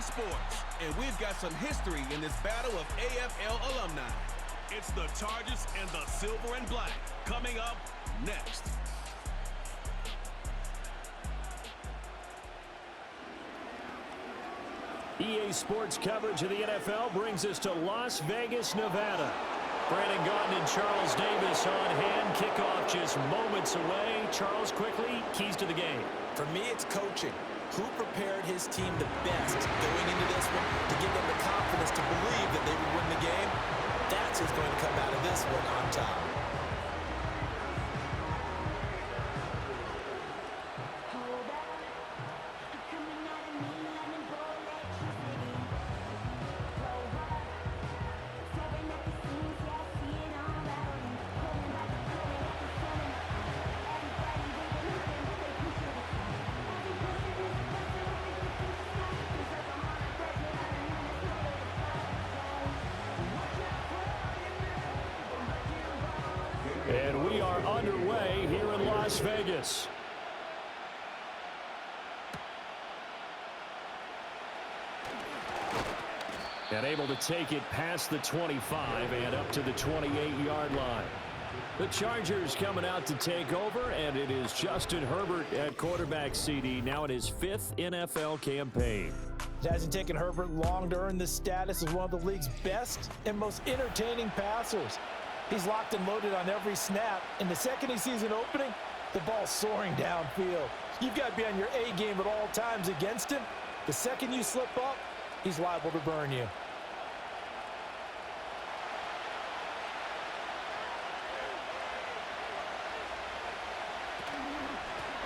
EA Sports, and we've got some history in this battle of AFL alumni. It's the Chargers and the Silver and Black coming up next. EA Sports coverage of the NFL brings us to Las Vegas, Nevada. Brandon Gaudin and Charles Davis on hand. Kickoff just moments away. Charles, quickly, keys to the game. For me, it's coaching. Who prepared his team the best going into this one to give them the confidence to believe that they would win the game? That's who's going to come out of this one on top. And we are underway here in Las Vegas. And able to take it past the 25 and up to the 28-yard line. The Chargers coming out to take over, and it is Justin Herbert at quarterback CD, now in his 5th NFL campaign. It hasn't taken Herbert long to earn this status as one of the league's best and most entertaining passers. He's locked and loaded on every snap, and the second he sees an opening, the ball's soaring downfield. You've got to be on your A game at all times against him. The second you slip up, he's liable to burn you.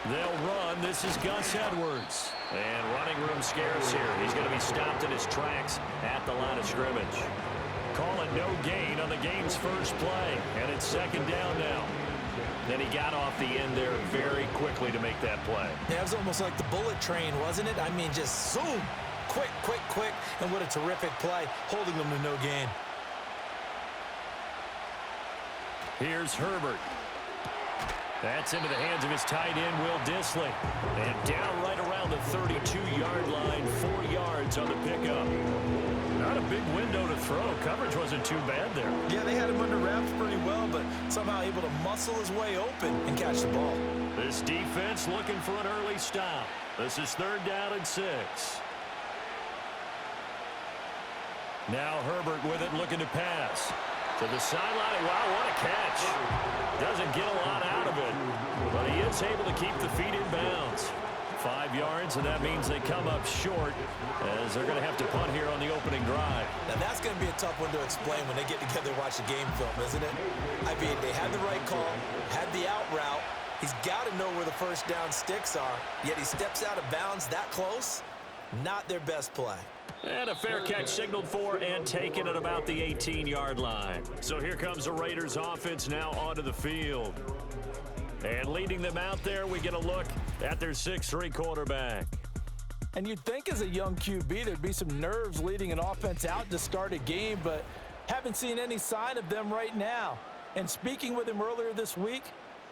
They'll run. This is Gus Edwards. And running room scarce here. He's going to be stopped in his tracks at the line of scrimmage. Call it no gain on the game's first play. And it's second down now. Then he got off the end there very quickly to make that play. Yeah, it was almost like the bullet train, wasn't it? I mean, just zoom. Quick, quick, quick. And what a terrific play, holding them to no gain. Here's Herbert. That's into the hands of his tight end, Will Dissly. And down right around the 32-yard line, 4 yards on the pickup. Not a big window to throw. Coverage wasn't too bad there. Yeah, they had him under wraps pretty well, but somehow able to muscle his way open and catch the ball. This defense looking for an early stop. This is 3rd down and 6. Now Herbert with it, looking to pass. To the sideline. Wow, what a catch. Doesn't get a lot out of it, but he is able to keep the feet in bounds. 5 yards, and that means they come up short as they're going to have to punt here on the opening drive. Now, that's going to be a tough one to explain when they get together and watch the game film, isn't it? I mean, they had the right call, had the out route. He's got to know where the first down sticks are, yet he steps out of bounds that close. Not their best play. And a fair catch signaled for and taken at about the 18-yard line. So here comes the Raiders offense now onto the field. And leading them out there, we get a look at their 6'3" quarterback. And you'd think as a young QB there'd be some nerves leading an offense out to start a game, but haven't seen any sign of them right now. And speaking with him earlier this week,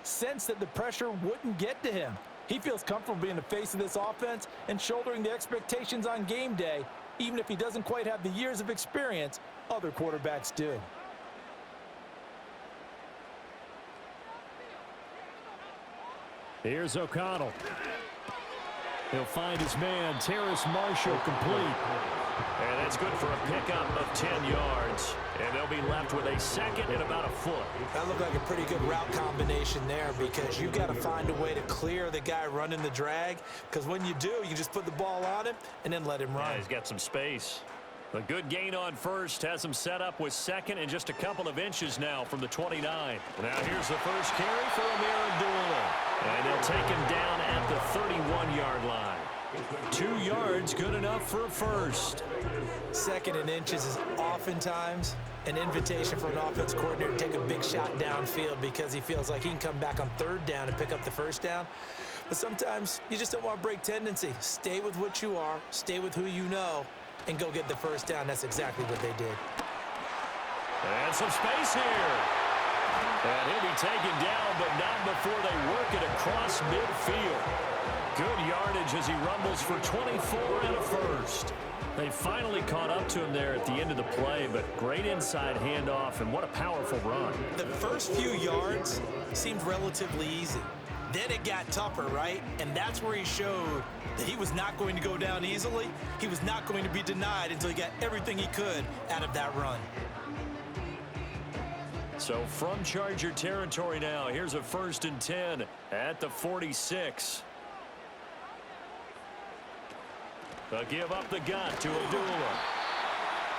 sensed that the pressure wouldn't get to him. He feels comfortable being the face of this offense and shouldering the expectations on game day, even if he doesn't quite have the years of experience other quarterbacks do. Here's O'Connell. He'll find his man, Terrace Marshall, complete. And that's good for a pickup of 10 yards. And they'll be left with a second and about a foot. That looked like a pretty good route combination there because you've got to find a way to clear the guy running the drag. Because when you do, you just put the ball on him and then let him run. Yeah, he's got some space. A good gain on first has him set up with second and just a couple of inches now from the 29. Now here's the first carry for Amir Abdullah. And they'll take him down at the 31-yard line. 2 yards, good enough for a first. Second and inches is oftentimes an invitation for an offense coordinator to take a big shot downfield because he feels like he can come back on 3rd down and pick up the first down. But sometimes you just don't want to break tendency. Stay with what you are, stay with who you know, and go get the first down. That's exactly what they did. And some space here. And he'll be taken down, but not before they work it across midfield. Good yardage as he rumbles for 24 and a first. They finally caught up to him there at the end of the play, but great inside handoff, and what a powerful run. The first few yards seemed relatively easy. Then it got tougher, right? And that's where he showed that he was not going to go down easily. He was not going to be denied until he got everything he could out of that run. So from Charger territory now, here's a 1st and 10 at the 46. They'll give up the gun to Abdullah.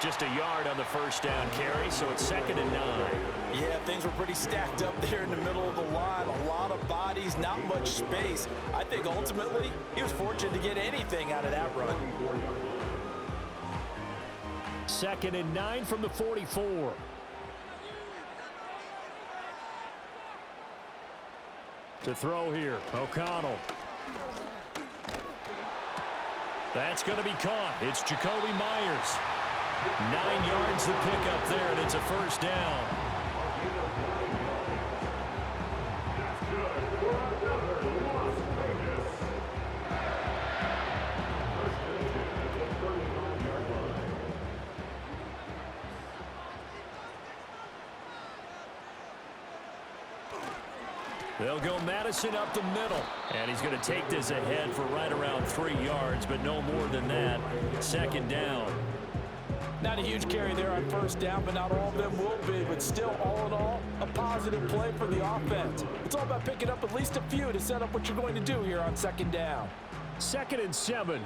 Just a yard on the first down carry, so it's 2nd and 9. Yeah, things were pretty stacked up there in the middle of the line. A lot of bodies, not much space. I think ultimately he was fortunate to get anything out of that run. 2nd and 9 from the 44. To throw here, O'Connell. That's going to be caught. It's Jacoby Myers. 9 yards to pick up there, and it's a 1st down. They'll go Madison up the middle, and he's going to take this ahead for right around 3 yards, but no more than that. 2nd down. Not a huge carry there on 1st down, but not all of them will be. But still, all in all, a positive play for the offense. It's all about picking up at least a few to set up what you're going to do here on 2nd down. 2nd and 7.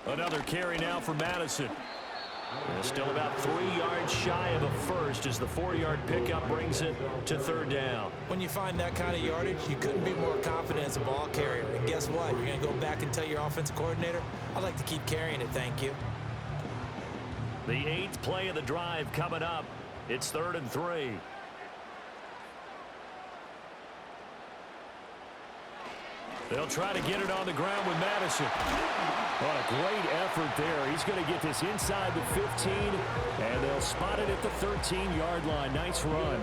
Another carry now for Madison. Still about 3 yards shy of a first as the 4-yard pickup brings it to 3rd down. When you find that kind of yardage, you couldn't be more confident as a ball carrier. And guess what? You're going to go back and tell your offensive coordinator, I'd like to keep carrying it, thank you. The 8th play of the drive coming up. It's 3rd and 3. They'll try to get it on the ground with Madison. What a great effort there. He's going to get this inside the 15, and they'll spot it at the 13-yard line. Nice run.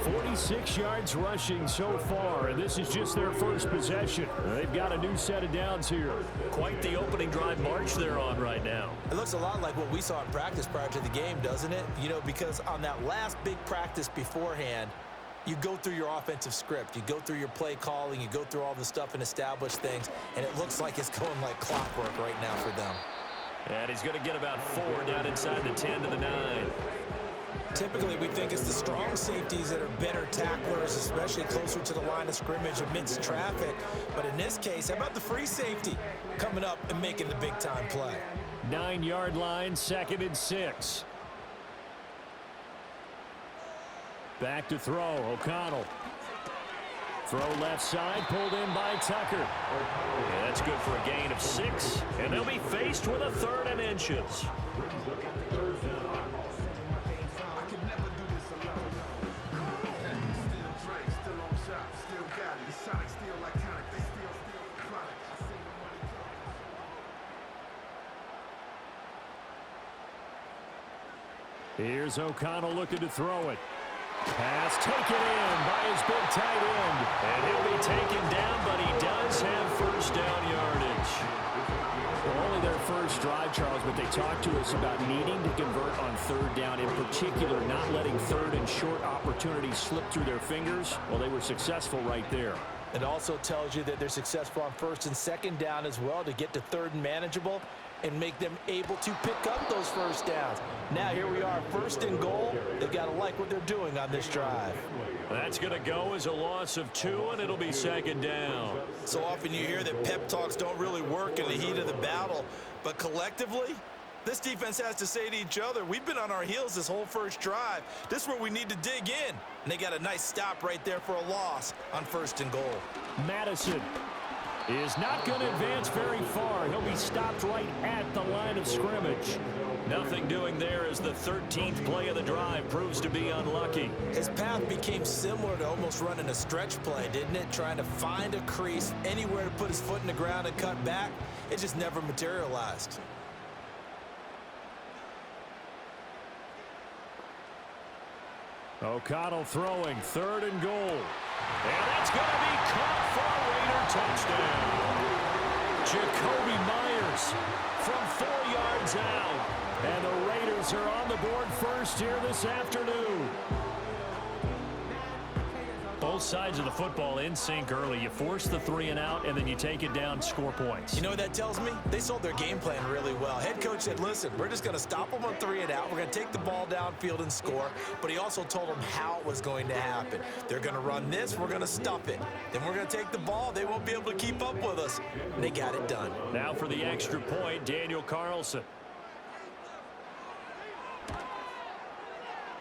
46 yards rushing so far, and this is just their first possession. They've got a new set of downs here. Quite the opening drive march they're on right now. It looks a lot like what we saw in practice prior to the game, doesn't it? You know, because on that last big practice beforehand, you go through your offensive script. You go through your play calling. You go through all the stuff and establish things. And it looks like it's going like clockwork right now for them. And he's going to get about 4 down inside the 10 to the 9. Typically, we think it's the strong safeties that are better tacklers, especially closer to the line of scrimmage amidst traffic. But in this case, how about the free safety coming up and making the big-time play? 9-yard line, 2nd and 6. Back to throw, O'Connell. Throw left side, pulled in by Tucker. Yeah, that's good for a gain of 6, and they'll be faced with a 3rd and inches. Here's O'Connell looking to throw it. Pass taken in by his big tight end. And he'll be taken down, but he does have 1st down yardage. Well, only their first drive, Charles, but they talked to us about needing to convert on 3rd down, in particular not letting 3rd and short opportunities slip through their fingers. Well, they were successful right there. It also tells you that they're successful on 1st and 2nd down as well to get to 3rd and manageable and make them able to pick up those 1st downs. Now here we are, 1st and goal. They've got to like what they're doing on this drive. That's going to go as a loss of 2, and it'll be 2nd down. So often you hear that pep talks don't really work in the heat of the battle, but collectively, this defense has to say to each other, we've been on our heels this whole first drive. This is where we need to dig in. And they got a nice stop right there for a loss on 1st and goal. Madison is not going to advance very far. He'll be stopped right at the line of scrimmage. Nothing doing there as the 13th play of the drive proves to be unlucky. His path became similar to almost running a stretch play, didn't it? Trying to find a crease, anywhere to put his foot in the ground and cut back. It just never materialized. O'Connell throwing, 3rd and goal. And that's going to be caught for a Raider touchdown. Jacoby Myers from 4 yards out. And the Raiders are on the board first here this afternoon. Both sides of the football in sync early. You force the 3 and out, and then you take it down, score points. You know what that tells me? They sold their game plan really well. Head coach said, listen, we're just going to stop them on 3 and out. We're going to take the ball downfield and score. But he also told them how it was going to happen. They're going to run this. We're going to stuff it. Then we're going to take the ball. They won't be able to keep up with us. And they got it done. Now for the extra point, Daniel Carlson.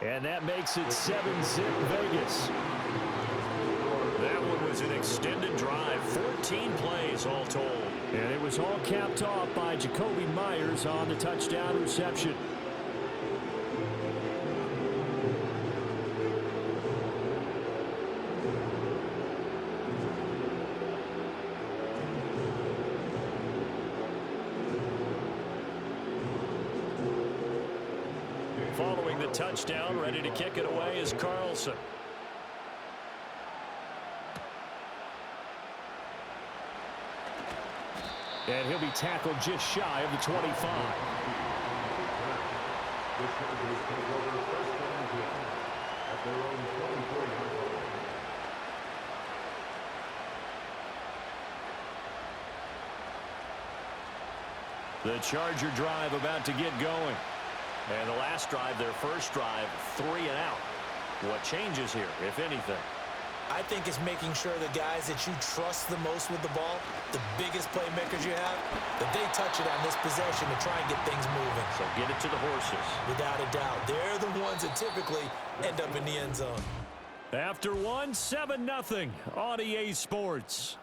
And that makes it 7-zip Vegas. That one was an extended drive, 14 plays all told. And it was all capped off by Jacoby Myers on the touchdown reception. Following the touchdown, ready to kick it away is Carlson. And he'll be tackled just shy of the 25. The Charger drive about to get going. And the last drive, their first drive, 3 and out. What changes here, if anything? I think it's making sure the guys that you trust the most with the ball, the biggest playmakers you have, that they touch it on this possession to try and get things moving. So get it to the horses. Without a doubt. They're the ones that typically end up in the end zone. After one, 7-0 on EA Sports.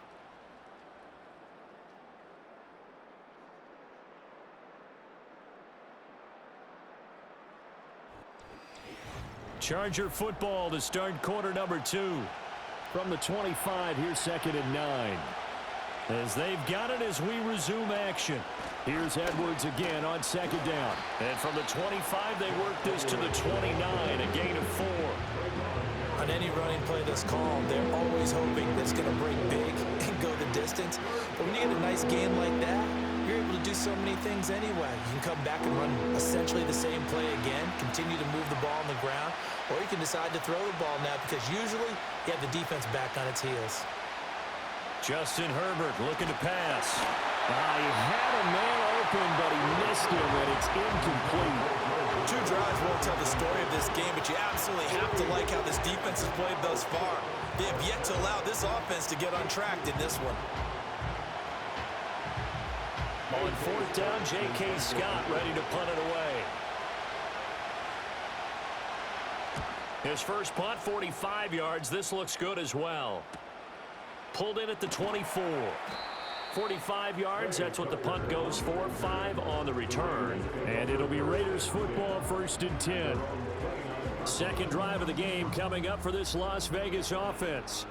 Charger football to start quarter number 2. From the 25, here's 2nd and 9. As they've got it as we resume action. Here's Edwards again on 2nd down. And from the 25, they work this to the 29, a gain of 4. On any running play that's called, they're always hoping that it's going to break big and go the distance. But when you get a nice gain like that, you're able to do so many things anyway. You can come back and run essentially the same play again, continue to move the ball on the ground, or you can decide to throw the ball now because usually you have the defense back on its heels. Justin Herbert looking to pass. He had a man open, but he missed him, and it's incomplete. 2 drives won't tell the story of this game, but you absolutely have to like how this defense has played thus far. They have yet to allow this offense to get untracked in this one. On 4th down, J.K. Scott ready to punt it away. His first punt, 45 yards. This looks good as well. Pulled in at the 24. 45 yards, that's what the punt goes for. 5 on the return. And it'll be Raiders football, 1st and 10. Second drive of the game coming up for this Las Vegas offense.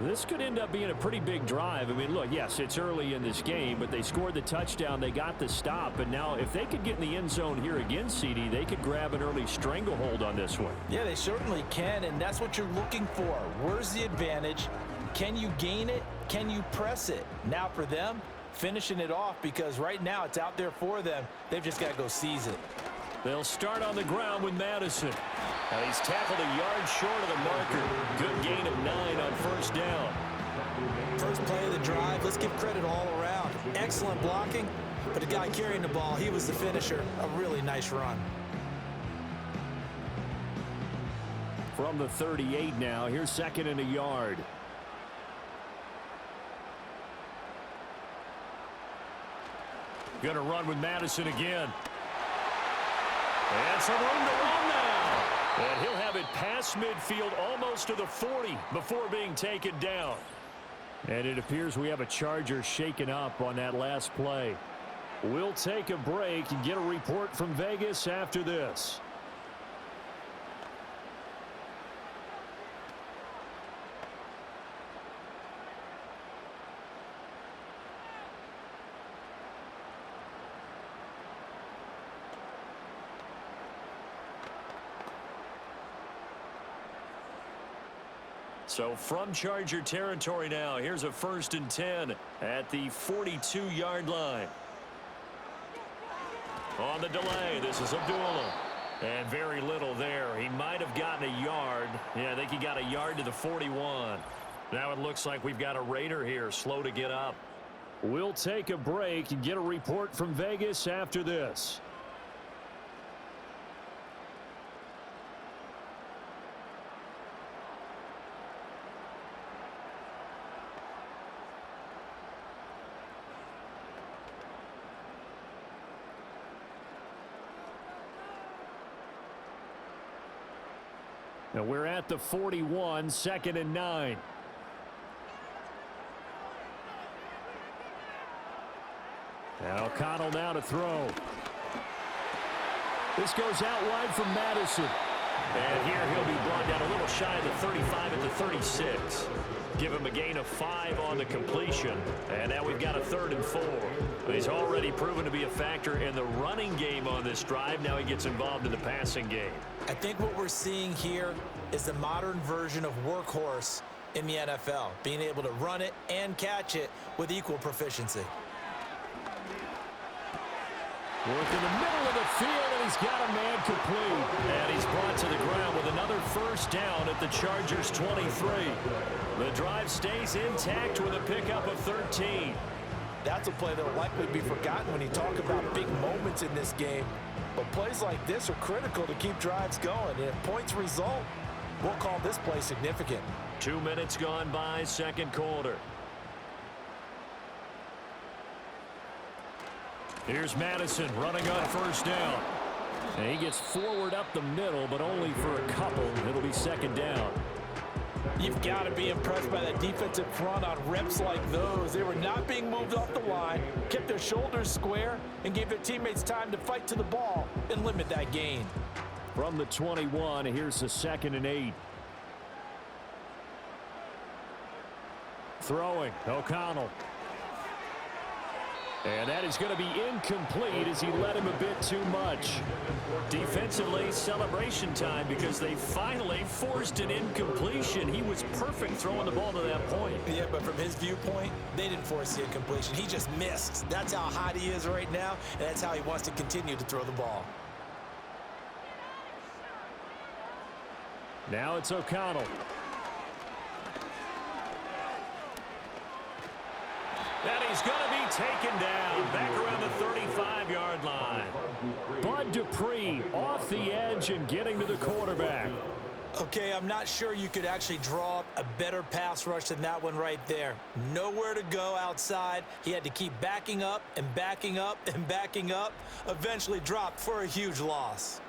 This could end up being a pretty big drive. I mean, look, yes, it's early in this game, but they scored the touchdown. They got the stop. And now if they could get in the end zone here again, CD, they could grab an early stranglehold on this one. Yeah, they certainly can, and that's what you're looking for. Where's the advantage? Can you gain it? Can you press it? Now for them, finishing it off because right now it's out there for them. They've just got to go seize it. They'll start on the ground with Madison. He's tackled a yard short of the marker. Good gain of 9 on 1st down. First play of the drive, let's give credit all around. Excellent blocking, but the guy carrying the ball, he was the finisher. A really nice run. From the 38 now, here's 2nd and a yard. Going to run with Madison again. And some room to run now. And he'll have it past midfield almost to the 40 before being taken down. And it appears we have a Charger shaken up on that last play. We'll take a break and get a report from Vegas after this. So from Charger territory now, here's a 1st and 10 at the 42-yard line. On the delay, this is Abdullah. And very little there. He might have gotten a yard. Yeah, I think he got a yard to the 41. Now it looks like we've got a Raider here, slow to get up. We'll take a break and get a report from Vegas after this. Now we're at the 41, 2nd and 9. And O'Connell now to throw. This goes out wide from Madison. And here he'll be brought down a little shy of the 35 at the 36. Give him a gain of 5 on the completion. And now we've got a 3rd and 4. He's already proven to be a factor in the running game on this drive. Now he gets involved in the passing game. I think what we're seeing here is the modern version of workhorse in the NFL, being able to run it and catch it with equal proficiency. Work in the middle of the field, and he's got a man complete. And he's brought to the ground with another 1st down at the Chargers' 23. The drive stays intact with a pickup of 13. That's a play that will likely be forgotten when you talk about big moments in this game. But plays like this are critical to keep drives going. And if points result, we'll call this play significant. 2 minutes gone by, 2nd quarter. Here's Madison running on 1st down. And he gets forward up the middle, but only for a couple. It'll be 2nd down. You've got to be impressed by that defensive front on reps like those. They were not being moved off the line, kept their shoulders square, and gave their teammates time to fight to the ball and limit that gain. From the 21, here's the 2nd and 8. Throwing, O'Connell. And that is going to be incomplete as he led him a bit too much. Defensively, celebration time because they finally forced an incompletion. He was perfect throwing the ball to that point. Yeah, but from his viewpoint, they didn't force the incompletion. He just missed. That's how hot he is right now, and that's how he wants to continue to throw the ball. Now it's O'Connell. And he's going to be taken down back around the 35-yard line. Bud Dupree off the edge and getting to the quarterback. Okay, I'm not sure you could actually draw up a better pass rush than that one right there. Nowhere to go outside. He had to keep backing up and backing up and backing up. Eventually dropped for a huge loss.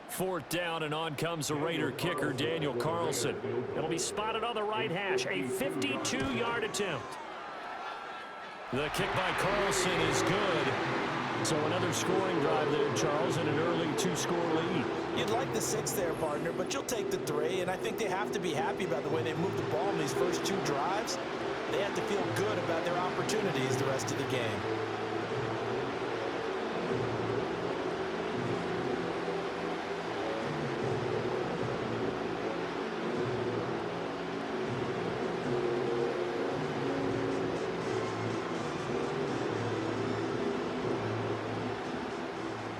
Fourth down, and on comes the Raider kicker, Daniel Carlson. It'll be spotted on the right hash, a 52-yard attempt. The kick by Carlson is good. So another scoring drive there, Charles, and an early 2-score lead. You'd like the 6 there, partner, but you'll take the 3, and I think they have to be happy about the way they moved the ball in these first 2 drives. They have to feel good about their opportunities the rest of the game.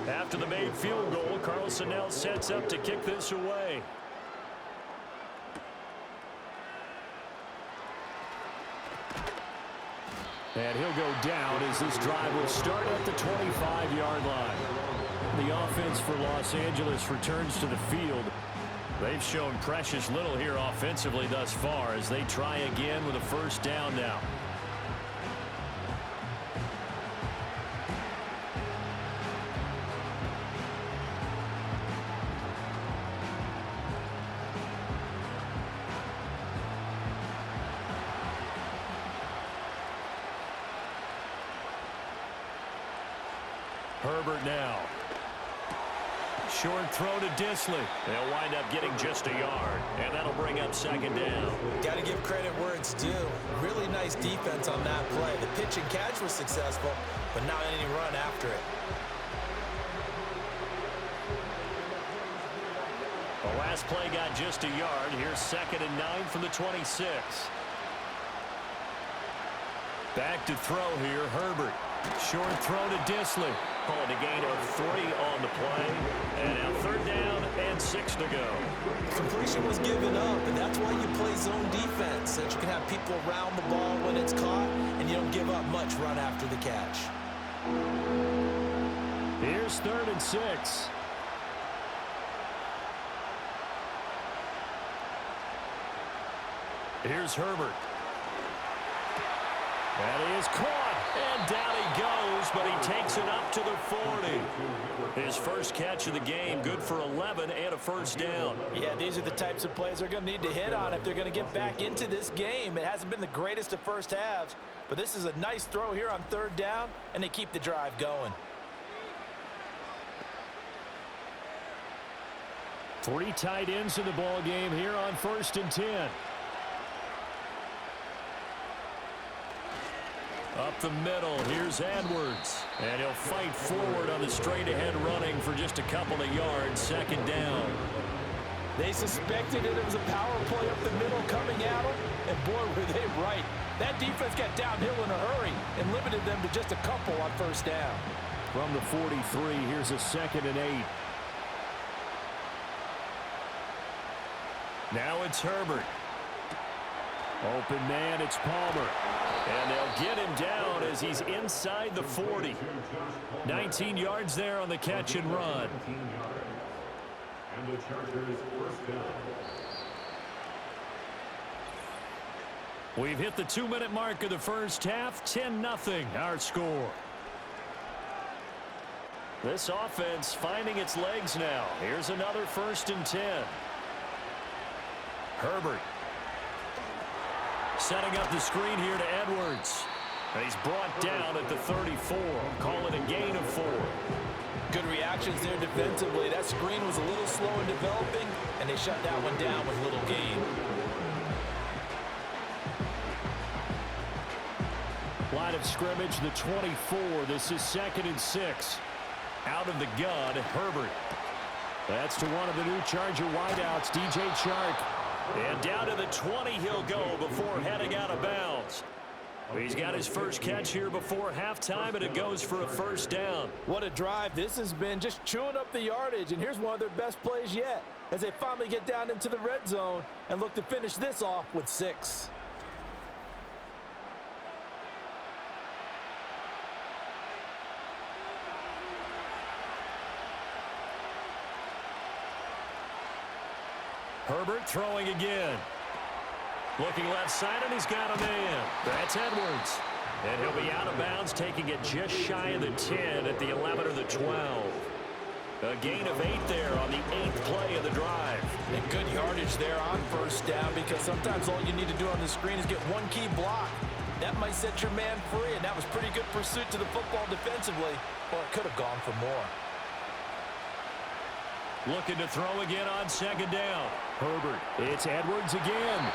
After the made field goal, Carlson now sets up to kick this away. And he'll go down as this drive will start at the 25-yard line. The offense for Los Angeles returns to the field. They've shown precious little here offensively thus far as they try again with a 1st down now. Herbert now. Short throw to Disley. They'll wind up getting just a yard, and that'll bring up second down. Got to give credit where it's due. Really nice defense on that play. The pitch and catch was successful, but not any run after it. The last play got just a yard. Here's 2nd and 9 from the 26. Back to throw here, Herbert. Short throw to Disley. Calling a gain of 3 on the play. And now 3rd down and 6 to go. Completion was given up, and that's why you play zone defense, so that you can have people around the ball when it's caught, and you don't give up much run after the catch. Here's 3rd and 6. Here's Herbert. That is caught, and down he goes, but he takes it up to the 40. His first catch of the game, good for 11 and a first down. Yeah, these are the types of plays they're going to need to hit on if they're going to get back into this game. It hasn't been the greatest of first halves, but this is a nice throw here on 3rd down, and they keep the drive going. 3 tight ends in the ball game here on 1st and 10. Up the middle, here's Edwards. And he'll fight forward on the straight-ahead running for just a couple of yards, 2nd down. They suspected it was a power play up the middle coming at them, and boy, were they right. That defense got downhill in a hurry and limited them to just a couple on 1st down. From the 43, here's a 2nd and 8. Now it's Herbert. Open man, it's Palmer. And they'll get him down as he's inside the 40. 19 yards there on the catch and run. And the Chargers first down. We've hit the 2-minute mark of the first half. 10-0 our score. This offense finding its legs now. Here's another 1st and 10. Herbert. Setting up the screen here to Edwards. And he's brought down at the 34. Call it a gain of 4. Good reactions there defensively. That screen was a little slow in developing, and they shut that one down with little gain. Line of scrimmage, the 24. This is 2nd and 6. Out of the gun, Herbert. That's to one of the new Charger wideouts, DJ Chark. And down to the 20 he'll go before heading out of bounds. He's got his first catch here before halftime, and it goes for a 1st down. What a drive this has been, just chewing up the yardage, and here's one of their best plays yet as they finally get down into the red zone and look to finish this off with 6. Herbert throwing again. Looking left side, and he's got a man. That's Edwards. And he'll be out of bounds, taking it just shy of the 10 at the 11 or the 12. A gain of 8 there on the 8th play of the drive. And good yardage there on 1st down, because sometimes all you need to do on the screen is get one key block. That might set your man free, and that was pretty good pursuit to the football defensively, or it could have gone for more. Looking to throw again on 2nd down. Herbert. It's Edwards again.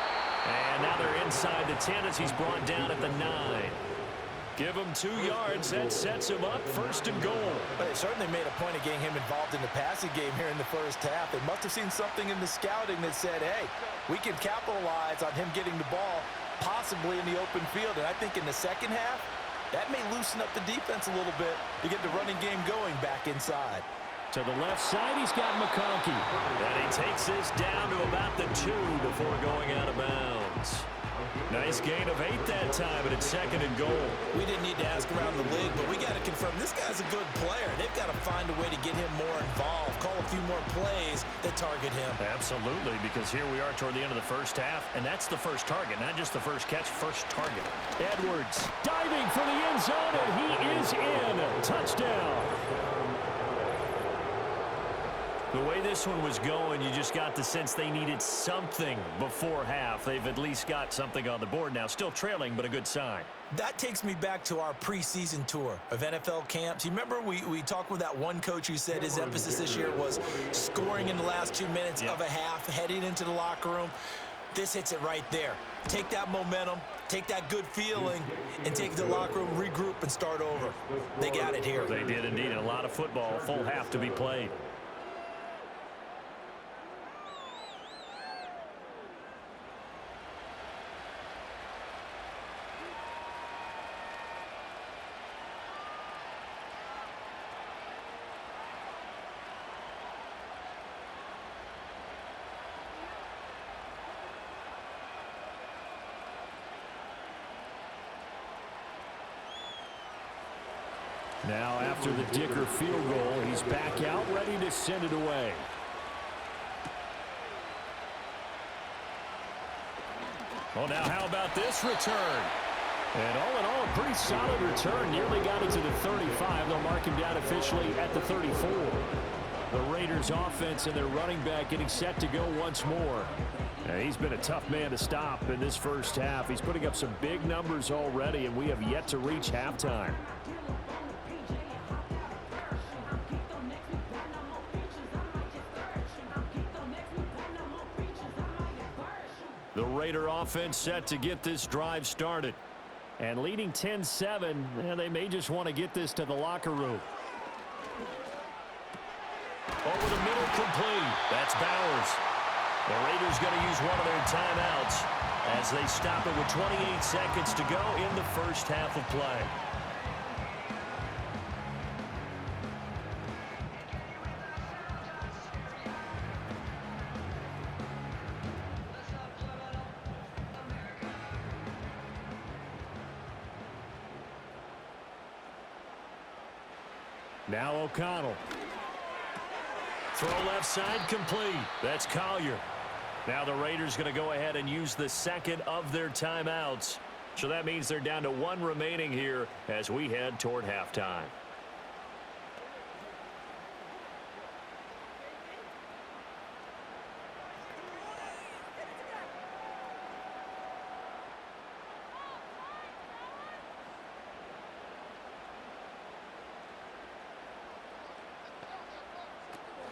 And now they're inside the 10 as he's brought down at the 9. Give him 2 yards. That sets him up 1st and goal. But they certainly made a point of getting him involved in the passing game here in the first half. They must have seen something in the scouting that said, hey, we can capitalize on him getting the ball possibly in the open field. And I think in the second half, that may loosen up the defense a little bit to get the running game going back inside. To the left side, he's got McConkey. And he takes this down to about the 2 before going out of bounds. Nice gain of 8 that time, and it's 2nd and goal. We didn't need to ask around the league, but we got to confirm this guy's a good player. They've got to find a way to get him more involved, call a few more plays that target him. Absolutely, because here we are toward the end of the first half, and that's the first target, not just the first catch, first target. Edwards diving for the end zone, and he is in. Touchdown. The way this one was going, you just got the sense they needed something before half. They've at least got something on the board now. Still trailing, but a good sign. That takes me back to our preseason tour of NFL camps. You remember we talked with that one coach who said his emphasis this year was scoring in the last 2 minutes of a half, heading into the locker room. This hits it right there. Take that momentum, take that good feeling, and take it to the locker room, regroup, and start over. They got it here. They did indeed. A lot of football, full half to be played. Now after the Dicker field goal, he's back out, ready to send it away. Well, now how about this return? And all in all, a pretty solid return. Nearly got it to the 35. They'll mark him down officially at the 34. The Raiders offense and their running back getting set to go once more. Now, he's been a tough man to stop in this first half. He's putting up some big numbers already, and we have yet to reach halftime. The Raider offense set to get this drive started. And leading 10-7, and they may just want to get this to the locker room. Over the middle, complete. That's Bowers. The Raiders going to use one of their timeouts as they stop it with 28 seconds to go in the first half of play. Now O'Connell. Throw left side, complete. That's Collier. Now the Raiders going to go ahead and use the second of their timeouts. So that means they're down to one remaining here as we head toward halftime.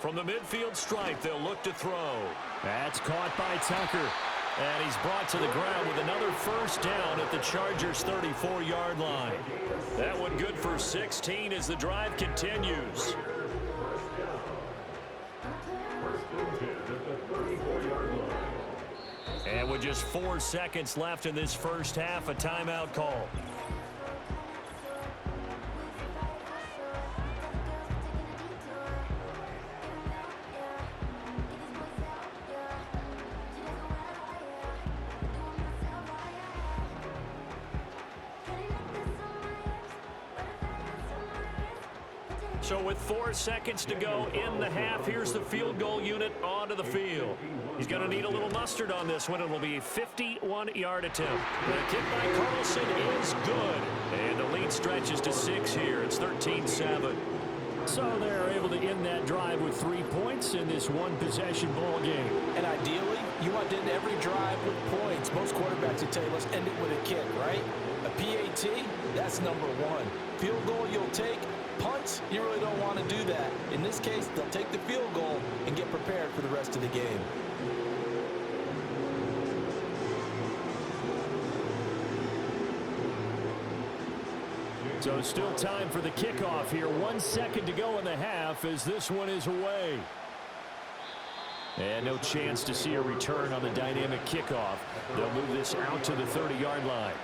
From the midfield stripe, they'll look to throw. That's caught by Tucker. And he's brought to the ground with another first down at the Chargers' 34-yard line. That one good for 16 as the drive continues. And with just 4 seconds left in this first half, a timeout call. So with 4 seconds to go in the half, here's the field goal unit onto the field. He's going to need a little mustard on this one. It'll be a 51-yard attempt. The kick by Carlson is good. And the lead stretches to 6 here. It's 13-7. So they're able to end that drive with 3 points in this one-possession ball game. And ideally, you want to end every drive with points. Most quarterbacks would tell you, let's end it with a kick, right? A PAT, that's number 1. Field goal you'll take. Punts, you really don't want to do that. In this case, they'll take the field goal and get prepared for the rest of the game. So still time for the kickoff here. 1 second to go in the half as this one is away. And no chance to see a return on the dynamic kickoff. They'll move this out to the 30-yard line.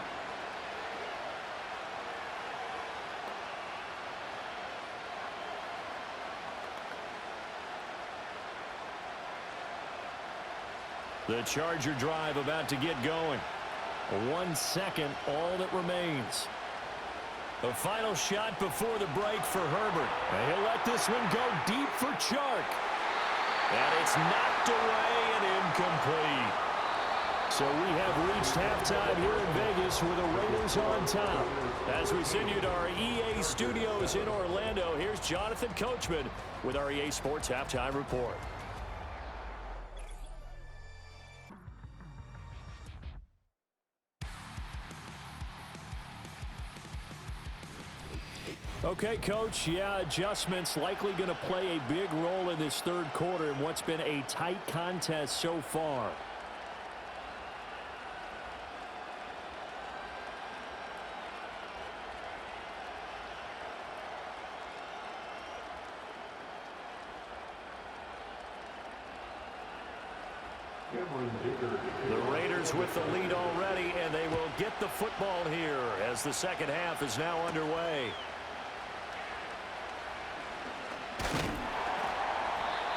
The Charger drive about to get going. 1 second, all that remains. The final shot before the break for Herbert. And he'll let this one go deep for Chark. And it's knocked away and incomplete. So we have reached halftime here in Vegas with the Raiders on top. As we send you to our EA studios in Orlando, here's Jonathan Coachman with our EA Sports Halftime Report. Okay, Coach, adjustments likely going to play a big role in this third quarter in what's been a tight contest so far. The Raiders with the lead already, and they will get the football here as the second half is now underway.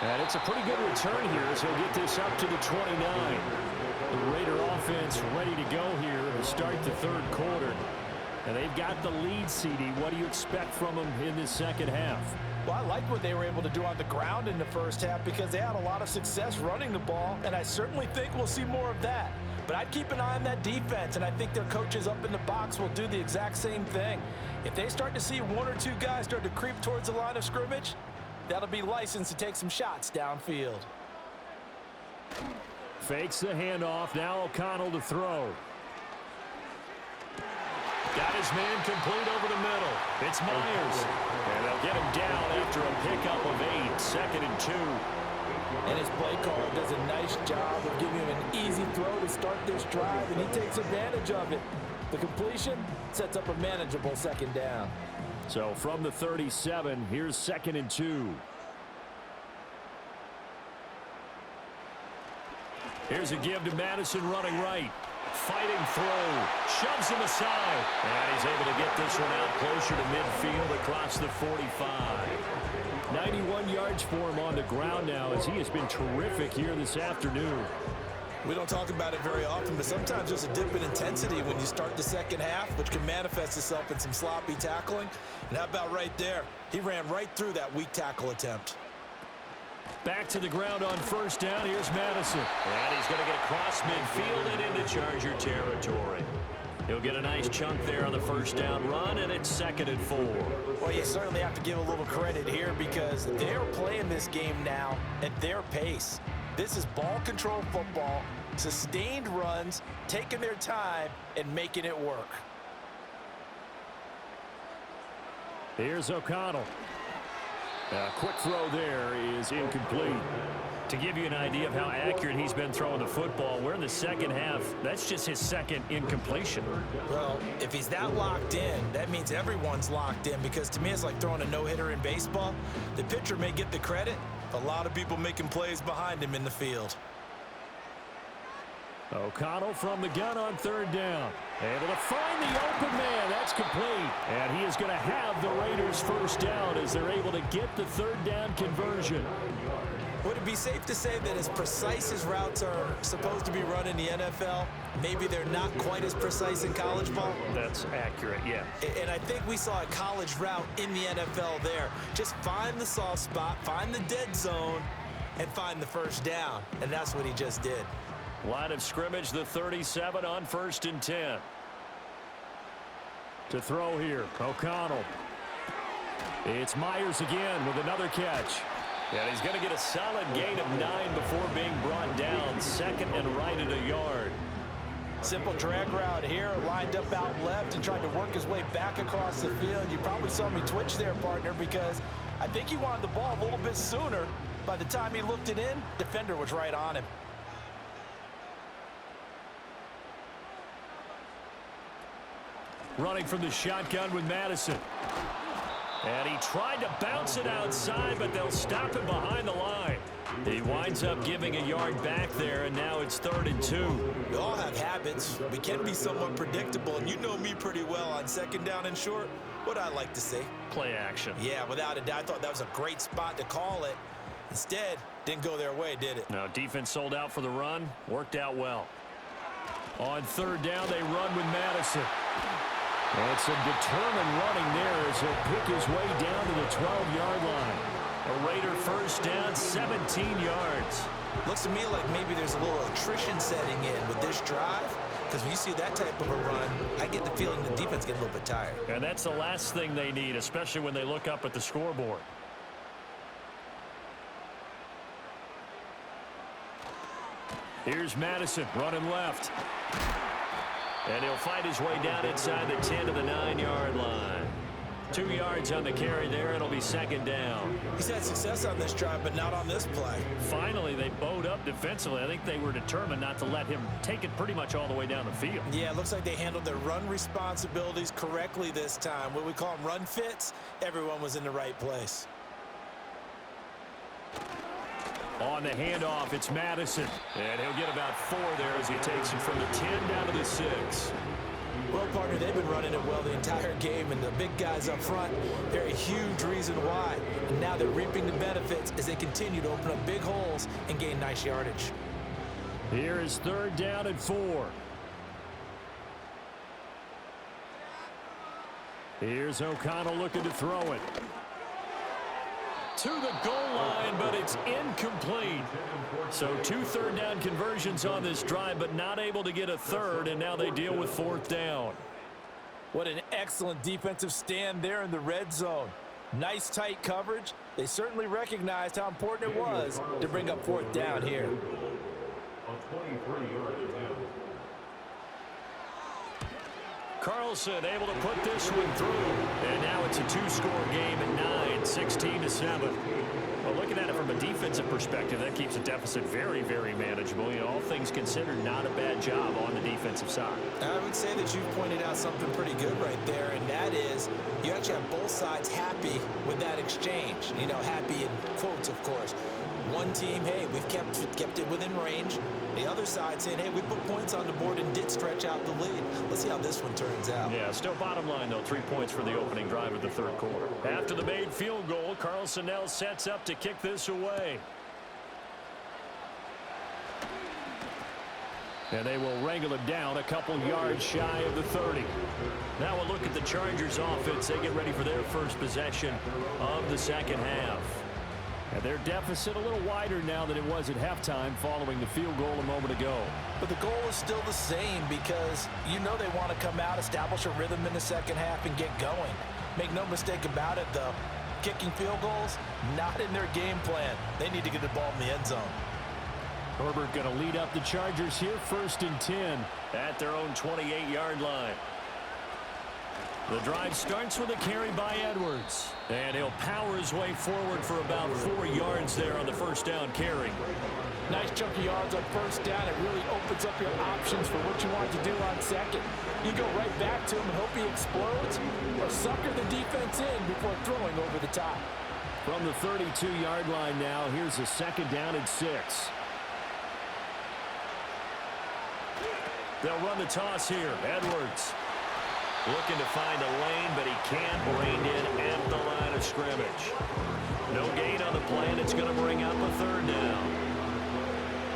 And it's a pretty good return here as he'll get this up to the 29. The Raider offense ready to go here to start the third quarter. And they've got the lead, CD. What do you expect from them in this second half? Well, I like what they were able to do on the ground in the first half because they had a lot of success running the ball, and I certainly think we'll see more of that. But I'd keep an eye on that defense, and I think their coaches up in the box will do the exact same thing. If they start to see one or two guys start to creep towards the line of scrimmage, that'll be licensed to take some shots downfield. Fakes the handoff. Now O'Connell to throw. Got his man complete over the middle. It's Myers. And they'll get him down after a pickup of 8. 2nd and 2. And his play caller does a nice job of giving him an easy throw to start this drive, and he takes advantage of it. The completion sets up a manageable second down. So from the 37, here's 2nd and 2. Here's a give to Madison running right. Fighting throw. Shoves him aside. And he's able to get this one out closer to midfield across the 45. 91 yards for him on the ground now as he has been terrific here this afternoon. We don't talk about it very often, but sometimes there's a dip in intensity when you start the second half, which can manifest itself in some sloppy tackling. And how about right there? He ran right through that weak tackle attempt. Back to the ground on first down. Here's Madison. And he's going to get across midfield and into Charger territory. He'll get a nice chunk there on the first down run, and it's 2nd and 4. Well, you certainly have to give a little credit here because they're playing this game now at their pace. This is ball control football, sustained runs, taking their time, and making it work. Here's O'Connell. A quick throw there is incomplete. To give you an idea of how accurate he's been throwing the football, we're in the second half. That's just his second incompletion. Well, if he's that locked in, that means everyone's locked in because to me it's like throwing a no-hitter in baseball. The pitcher may get the credit, a lot of people making plays behind him in the field. O'Connell from the gun on third down. Able to find the open man. That's complete. And he is going to have the Raiders first down as they're able to get the third down conversion. Would it be safe to say that as precise as routes are supposed to be run in the NFL, maybe they're not quite as precise in college ball? That's accurate, yeah. And I think we saw a college route in the NFL there. Just find the soft spot, find the dead zone, and find the first down. And that's what he just did. Line of scrimmage, the 37 on 1st and 10. To throw here, O'Connell. It's Myers again with another catch. And he's going to get a solid gain of 9 before being brought down. 2nd and right at a yard. Simple drag route here, lined up out left and tried to work his way back across the field. You probably saw me twitch there, partner, because I think he wanted the ball a little bit sooner. By the time he looked it in, defender was right on him. Running from the shotgun with Madison. And he tried to bounce it outside, but they'll stop him behind the line. He winds up giving a yard back there, and now it's 3rd and 2. We all have habits. We can be somewhat predictable, and you know me pretty well on 2nd down and short. What I like to say? Play action. Yeah, without a doubt. I thought that was a great spot to call it. Instead, didn't go their way, did it? No, defense sold out for the run. Worked out well. On 3rd down, they run with Madison. And some determined running there as he'll pick his way down to the 12-yard line. A Raider first down, 17 yards. Looks to me like maybe there's a little attrition setting in with this drive, because when you see that type of a run, I get the feeling the defense gets a little bit tired. And that's the last thing they need, especially when they look up at the scoreboard. Here's Madison running left. And he'll fight his way down inside the 10 to the 9-yard line. 2 yards on the carry there. It'll be second down. He's had success on this drive, but not on this play. Finally, they bowed up defensively. I think they were determined not to let him take it pretty much all the way down the field. Yeah, it looks like they handled their run responsibilities correctly this time. What we call them run fits, everyone was in the right place. On the handoff, it's Madison. And he'll get about 4 there as he takes it from the 10 down to the 6. Well, partner, they've been running it well the entire game, and the big guys up front, they're a huge reason why. And now they're reaping the benefits as they continue to open up big holes and gain nice yardage. Here is 3rd down and 4. Here's O'Connell looking to throw it. To the goal line, but it's incomplete. So 2 third-down conversions on this drive, but not able to get a third, and now they deal with 4th down. What an excellent defensive stand there in the red zone. Nice tight coverage. They certainly recognized how important it was to bring up 4th down here. Carlson able to put this one through. And now it's a 2-score game at 9, 16-7. Well, looking at it from a defensive perspective, that keeps the deficit very, very manageable. You know, all things considered, not a bad job on the defensive side. I would say that you've pointed out something pretty good right there, and that is you actually have both sides happy with that exchange. You know, happy in quotes, of course. One team, hey, we've kept it within range. The other side saying, hey, we put points on the board and did stretch out the lead. Let's see how this one turns out. Yeah, still bottom line, though, 3 points for the opening drive of the 3rd quarter. After the made field goal, Carlson now sets up to kick this away. And they will wrangle it down a couple yards shy of the 30. Now we'll look at the Chargers offense. They get ready for their first possession of the second half. And their deficit a little wider now than it was at halftime following the field goal a moment ago. But the goal is still the same because you know they want to come out, establish a rhythm in the second half, and get going. Make no mistake about it, though. Kicking field goals, not in their game plan. They need to get the ball in the end zone. Herbert going to lead up the Chargers here, 1st and 10 at their own 28-yard line. The drive starts with a carry by Edwards. And he'll power his way forward for about 4 yards there on the 1st down carry. Nice chunk of yards on 1st down. It really opens up your options for what you want to do on 2nd. You go right back to him and hope he explodes, or sucker the defense in before throwing over the top. From the 32-yard line now, here's a 2nd down and 6. They'll run the toss here. Edwards looking to find a lane, but he can't. Reined in at the line of scrimmage. No gain on the play, and it's going to bring up a 3rd down.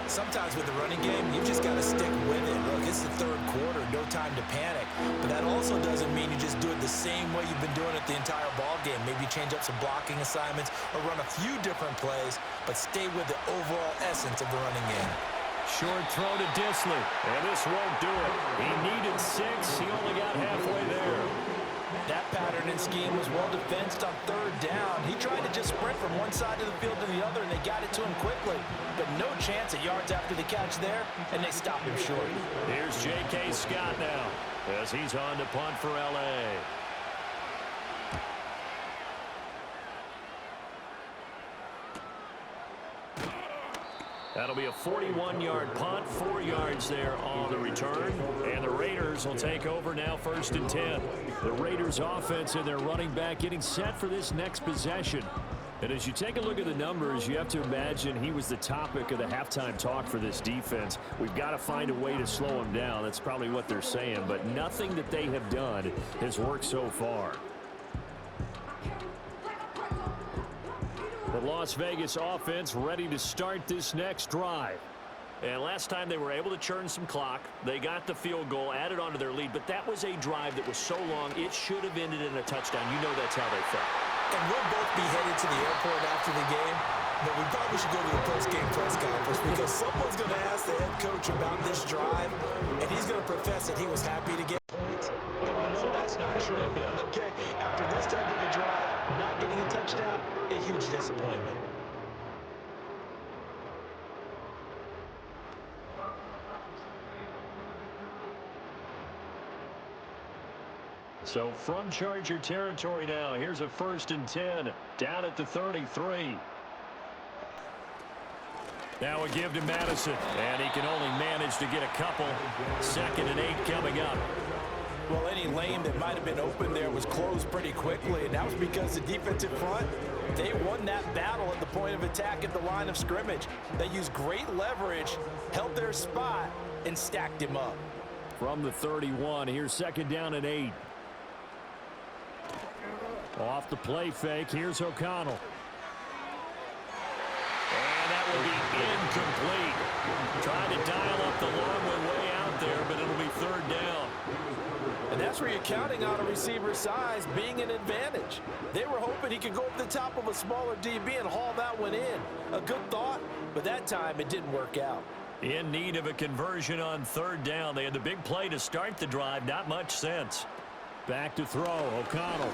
Sometimes with the running game, you just got to stick with it. Look, it's the 3rd quarter, no time to panic. But that also doesn't mean you just do it the same way you've been doing it the entire ball game. Maybe change up some blocking assignments or run a few different plays, but stay with the overall essence of the running game. Short throw to Disley, and this won't do it. He needed 6. He only got halfway there. That pattern and scheme was well defensed on 3rd down. He tried to just sprint from one side of the field to the other, and they got it to him quickly. But no chance at yards after the catch there, and they stopped him short. Here's J.K. Scott now as he's on to punt for L.A. That'll be a 41-yard punt, 4 yards there on the return. And the Raiders will take over now, 1st and 10. The Raiders offense and their running back getting set for this next possession. And as you take a look at the numbers, you have to imagine he was the topic of the halftime talk for this defense. We've got to find a way to slow him down. That's probably what they're saying. But nothing that they have done has worked so far. The Las Vegas offense ready to start this next drive. And last time they were able to churn some clock. They got the field goal, added on to their lead. But that was a drive that was so long, it should have ended in a touchdown. You know that's how they felt. And we'll both be headed to the airport after the game, but we probably should go to the post-game press conference because someone's going to ask the head coach about this drive, and he's going to profess that he was happy to get points. So that's not true. Okay, after this type of a drive, not getting a touchdown, a huge disappointment. So from Charger territory now, here's a 1st and 10 down at the 33. Now a give to Madison, and he can only manage to get a couple. 2nd and 8 coming up. Well, any lane that might have been open there was closed pretty quickly, and that was because the defensive front, they won that battle at the point of attack at the line of scrimmage. They used great leverage, held their spot, and stacked him up. From the 31, here's 2nd down and 8. Off the play fake, here's O'Connell. And that will be incomplete. Trying to dial up the long one way out there, but it'll be 3rd down. And that's where you're counting on a receiver's size being an advantage. They were hoping he could go up the top of a smaller DB and haul that one in. A good thought, but that time it didn't work out. In need of a conversion on 3rd down. They had the big play to start the drive, not much sense. Back to throw, O'Connell.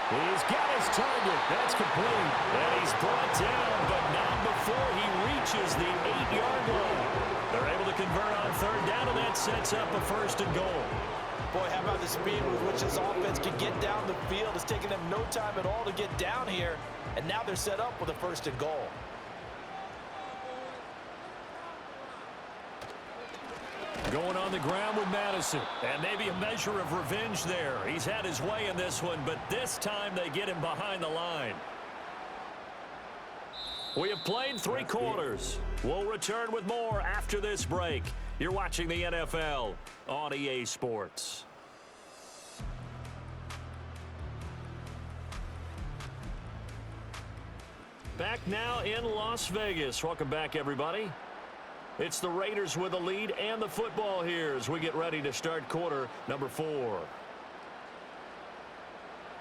He's got his target. That's complete. And he's brought down, but not before he reaches the 8-yard line. They're able to convert on 3rd down, and that sets up a 1st and goal. Boy, how about the speed with which this offense can get down the field? It's taken them no time at all to get down here, and now they're set up with a 1st and goal. Going on the ground with Madison. And maybe a measure of revenge there. He's had his way in this one, but this time they get him behind the line. We have played 3 quarters. We'll return with more after this break. You're watching the NFL on EA Sports. Back now in Las Vegas. Welcome back, everybody. It's the Raiders with the lead and the football here as we get ready to start quarter number 4.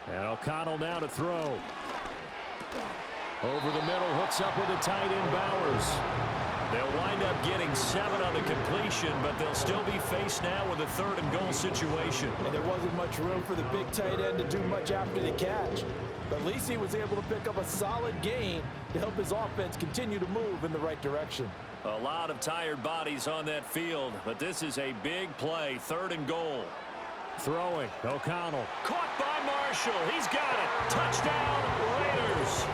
And O'Connell now to throw. Over the middle, hooks up with the tight end Bowers. They'll wind up getting 7 on the completion, but they'll still be faced now with a 3rd and goal situation. And there wasn't much room for the big tight end to do much after the catch. But at least he was able to pick up a solid gain to help his offense continue to move in the right direction. A lot of tired bodies on that field, but this is a big play, 3rd and goal. Throwing, O'Connell. Caught by Marshall. He's got it. Touchdown, Raiders.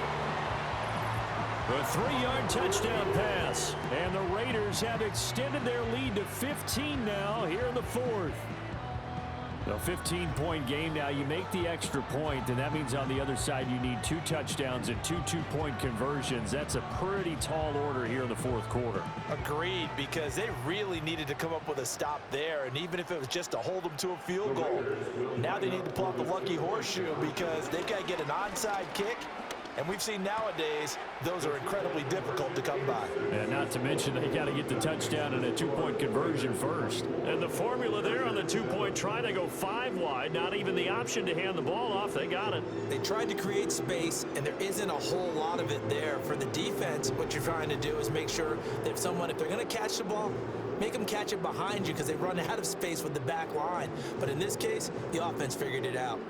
A 3-yard touchdown pass. And the Raiders have extended their lead to 15 now here in the 4th. A 15-point game now. You make the extra point, and that means on the other side you need 2 touchdowns and 2 two-point conversions. That's a pretty tall order here in the 4th quarter. Agreed, because they really needed to come up with a stop there, and even if it was just to hold them to a field goal. Now they need to pull out the lucky horseshoe because they've got to get an onside kick. And we've seen nowadays those are incredibly difficult to come by. And not to mention they got to get the touchdown and a 2-point conversion first. And the formula there on the 2-point try, they go 5 wide. Not even the option to hand the ball off. They got it. They tried to create space, and there isn't a whole lot of it there. For the defense, what you're trying to do is make sure that if they're going to catch the ball, make them catch it behind you because they run out of space with the back line. But in this case, the offense figured it out.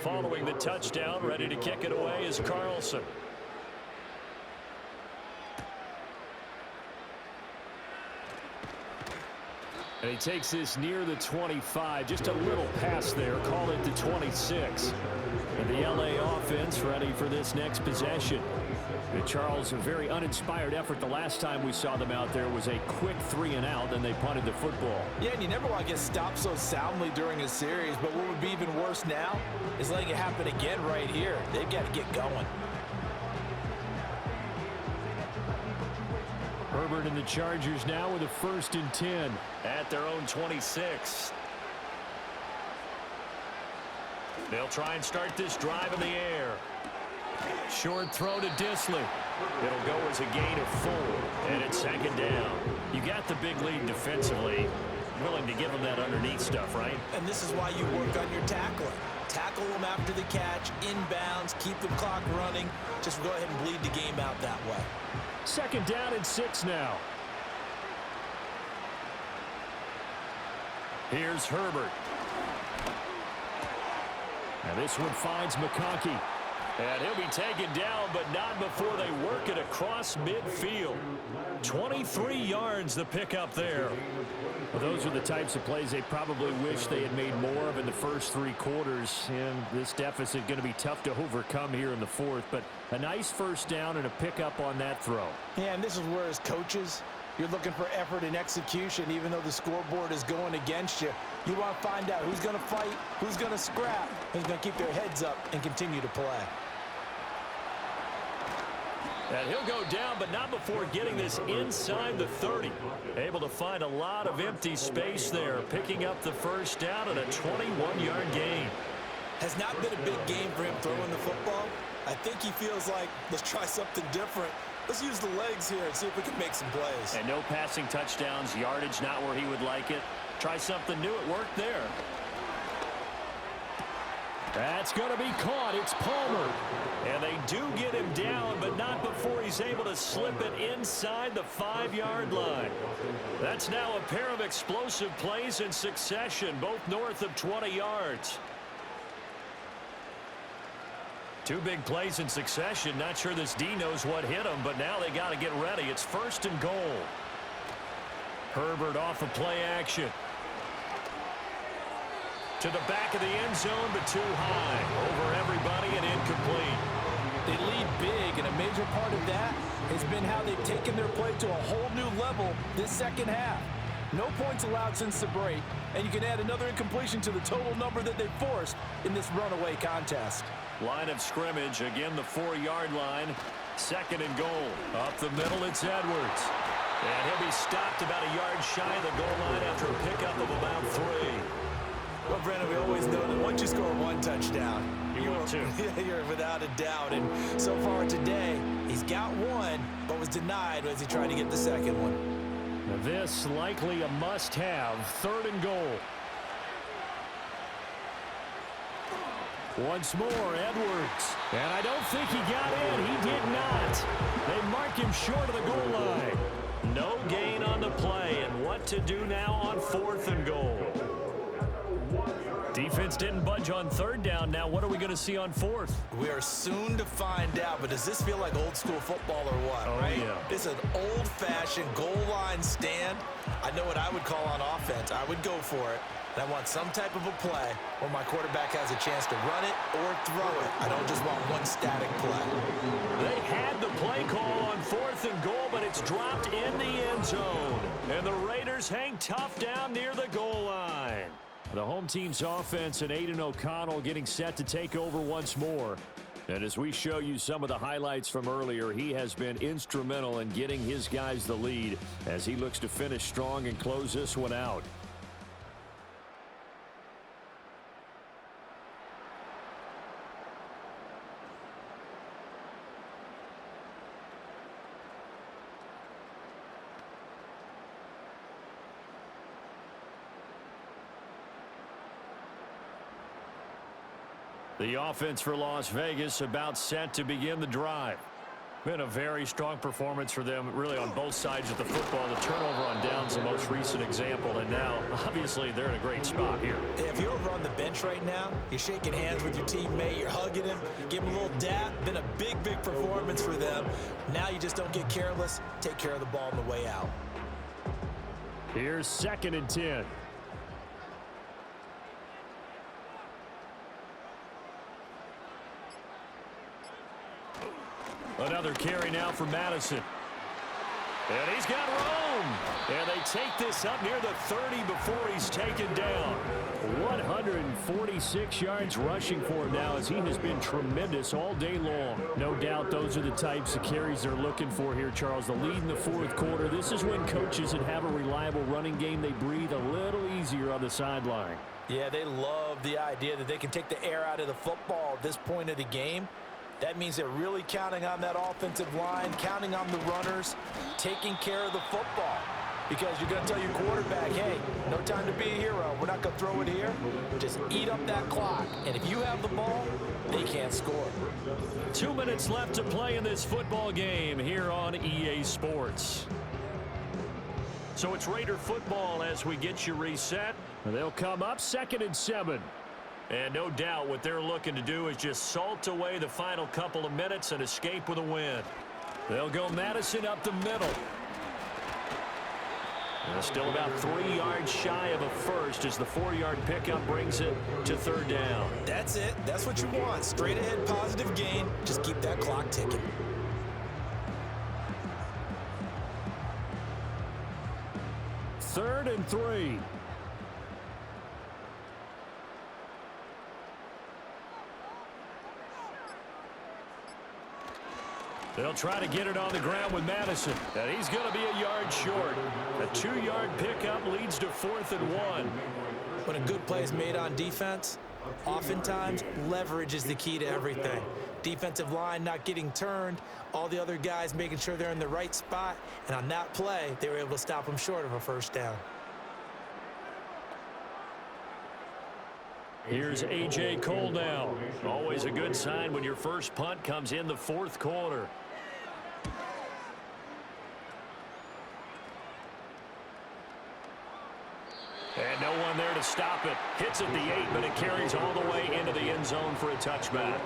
Following the touchdown, ready to kick it away is Carlson. And he takes this near the 25, just a little pass there, call it the 26. And the LA offense ready for this next possession. And Charles, a very uninspired effort the last time we saw them out there was a quick 3-and-out, then they punted the football. Yeah, and you never want to get stopped so soundly during a series, but what would be even worse now is letting it happen again right here. They've got to get going. Herbert and the Chargers now with a 1st and 10 at their own 26. They'll try and start this drive in the air. Short throw to Disley. It'll go as a gain of 4, and it's 2nd down. You got the big lead defensively. Willing to give them that underneath stuff, right? And this is why you work on your tackling. Tackle them after the catch, inbounds, keep the clock running. Just go ahead and bleed the game out that way. 2nd down and 6 now. Here's Herbert. Now this one finds McConkey. And he'll be taken down, but not before they work it across midfield. 23 yards the pickup there. Well, those are the types of plays they probably wish they had made more of in the first 3 quarters. And this deficit going to be tough to overcome here in the 4th. But a nice 1st down and a pickup on that throw. Yeah, and this is where as coaches, you're looking for effort and execution. Even though the scoreboard is going against you, you want to find out who's going to fight, who's going to scrap, who's going to keep their heads up and continue to play. And he'll go down, but not before getting this inside the 30. Able to find a lot of empty space there, picking up the 1st down and a 21-yard gain. Has not been a big game for him throwing the football. I think he feels like, let's try something different. Let's use the legs here and see if we can make some plays. And no passing touchdowns, yardage not where he would like it. Try something new, it worked there. That's going to be caught. It's Palmer. And they do get him down, but not before he's able to slip it inside the 5-yard line. That's now a pair of explosive plays in succession, both north of 20 yards. 2 big plays in succession. Not sure this D knows what hit him, but now they got to get ready. It's 1st and goal. Herbert off of play action. To the back of the end zone, but too high. Over everybody and incomplete. They lead big, and a major part of that has been how they've taken their play to a whole new level this 2nd half. No points allowed since the break, and you can add another incompletion to the total number that they've forced in this runaway contest. Line of scrimmage, again the 4-yard line. 2nd and goal. Up the middle, it's Edwards. And he'll be stopped about a yard shy of the goal line after a pickup of about 3. Well, Brandon, we always know that once you score 1 touchdown, you're without a doubt. And so far today, he's got 1, but was denied as he tried to get the 2nd one. Now this likely a must-have. 3rd and goal. Once more, Edwards. And I don't think he got in. He did not. They mark him short of the goal line. No gain on the play. And what to do now on 4th and goal? Defense didn't budge on 3rd down. Now what are we going to see on 4th? We are soon to find out, but does this feel like old school football or what, right? Yeah. It's an old-fashioned goal line stand. I know what I would call on offense. I would go for it. And I want some type of a play where my quarterback has a chance to run it or throw it. I don't just want one static play. They had the play call on 4th and goal, but it's dropped in the end zone. And the Raiders hang tough down near the goal line. The home team's offense and Aiden O'Connell getting set to take over once more. And as we show you some of the highlights from earlier, he has been instrumental in getting his guys the lead as he looks to finish strong and close this one out. The offense for Las Vegas about set to begin the drive. Been a very strong performance for them, really, on both sides of the football. The turnover on downs the most recent example, and now, obviously, they're in a great spot here. If you're over on the bench right now, you're shaking hands with your teammate, you're hugging him, give him a little dap. Been a big, big performance for them. Now you just don't get careless. Take care of the ball on the way out. Here's 2nd and 10. Another carry now for Madison. And he's got room. And they take this up near the 30 before he's taken down. 146 yards rushing for him now, as he has been tremendous all day long. No doubt those are the types of carries they're looking for here, Charles. The lead in the fourth quarter. This is when coaches that have a reliable running game, they breathe a little easier on the sideline. Yeah, they love the idea that they can take the air out of the football at this point of the game. That means they're really counting on that offensive line, counting on the runners, taking care of the football. Because you're going to tell your quarterback, hey, no time to be a hero. We're not going to throw it here. Just eat up that clock. And if you have the ball, they can't score. 2 minutes left to play in this football game here on EA Sports. So it's Raider football as we get you reset. They'll come up 2nd and 7. And no doubt what they're looking to do is just salt away the final couple of minutes and escape with a win. They'll go Madison up the middle. And still about 3 yards shy of a first as the 4-yard pickup brings it to 3rd down. That's it. That's what you want. Straight ahead positive gain. Just keep that clock ticking. Third and 3. They'll try to get it on the ground with Madison. And he's going to be a yard short. A 2-yard pickup leads to 4th and 1. When a good play is made on defense, oftentimes leverage is the key to everything. Defensive line not getting turned, all the other guys making sure they're in the right spot. And on that play, they were able to stop them short of a first down. Here's A.J. Cole now. Always a good sign when your first punt comes in the 4th quarter. And no one there to stop it. Hits at the 8, but it carries all the way into the end zone for a touchback.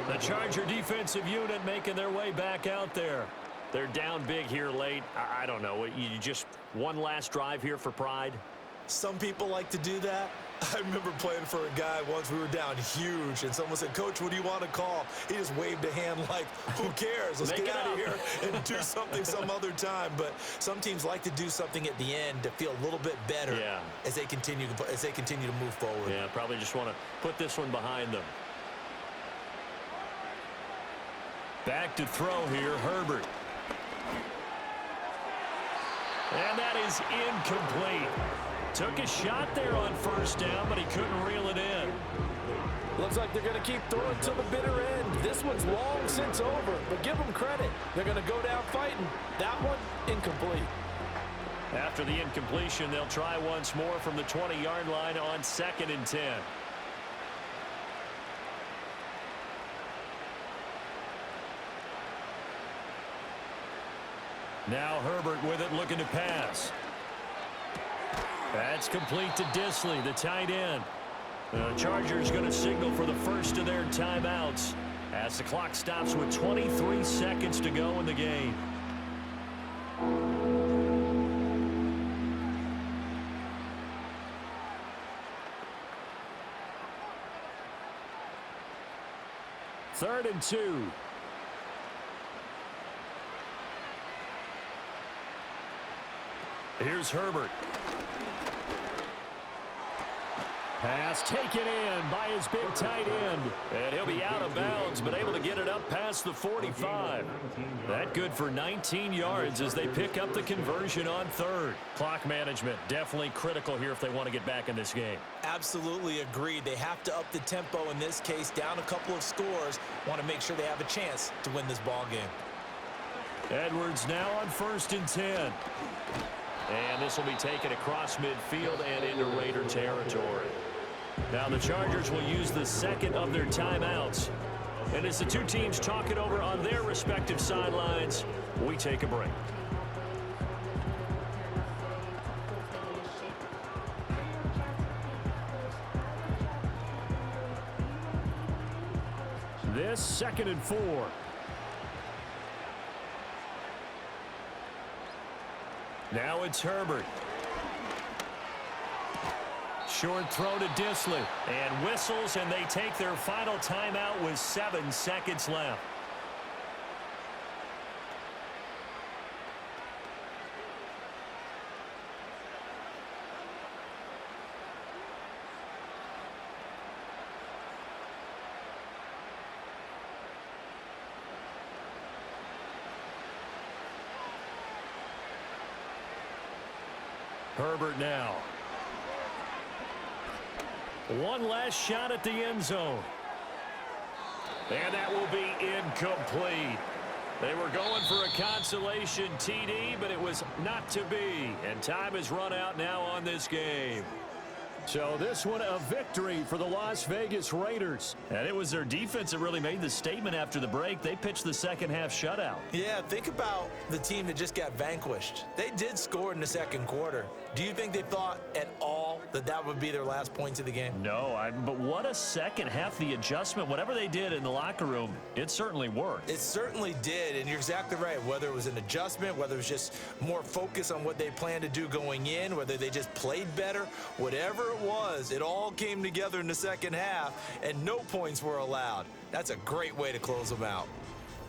The Charger defensive unit making their way back out there. They're down big here late. I don't know. You just one last drive here for pride? Some people like to do that. I remember playing for a guy once. We were down huge, and someone said, "Coach, what do you want to call?" He just waved a hand like, who cares? Let's get out of here and do something some other time. But some teams like to do something at the end to feel a little bit better as they continue to move forward. Yeah, probably just want to put this one behind them. Back to throw here, Herbert. And that is incomplete. Took a shot there on first down, but he couldn't reel it in. Looks like they're going to keep throwing to the bitter end. This one's long since over, but give them credit. They're going to go down fighting. That one, incomplete. After the incompletion, they'll try once more from the 20-yard line on 2nd and 10. Now Herbert with it, looking to pass. That's complete to Disley, the tight end. The Chargers going to signal for the first of their timeouts as the clock stops with 23 seconds to go in the game. Third and 2. Here's Herbert. Pass taken in by his big tight end. And he'll be out of bounds, but able to get it up past the 45. That good for 19 yards as they pick up the conversion on 3rd. Clock management definitely critical here if they want to get back in this game. Absolutely agreed. They have to up the tempo in this case, down a couple of scores. Want to make sure they have a chance to win this ball game. Edwards now on 1st and 10. And this will be taken across midfield and into Raider territory. Now the Chargers will use the second of their timeouts. And as the two teams talk it over on their respective sidelines, we take a break. This 2nd and 4. Now it's Herbert. Short throw to Disley. And whistles, and they take their final timeout with 7 seconds left. Herbert now. One last shot at the end zone. And that will be incomplete. They were going for a consolation TD, but it was not to be. And time has run out now on this game. So this one a victory for the Las Vegas Raiders. And it was their defense that really made the statement after the break. They pitched the second half shutout. Yeah, think about the team that just got vanquished. They did score in the second quarter. Do you think they thought at all that that would be their last points of the game? No, but what a second half. The adjustment, whatever they did in the locker room, it certainly worked. It certainly did, and you're exactly right. Whether it was an adjustment, whether it was just more focus on what they planned to do going in, whether they just played better, whatever it was, it all came together in the second half, and no points were allowed. That's a great way to close them out.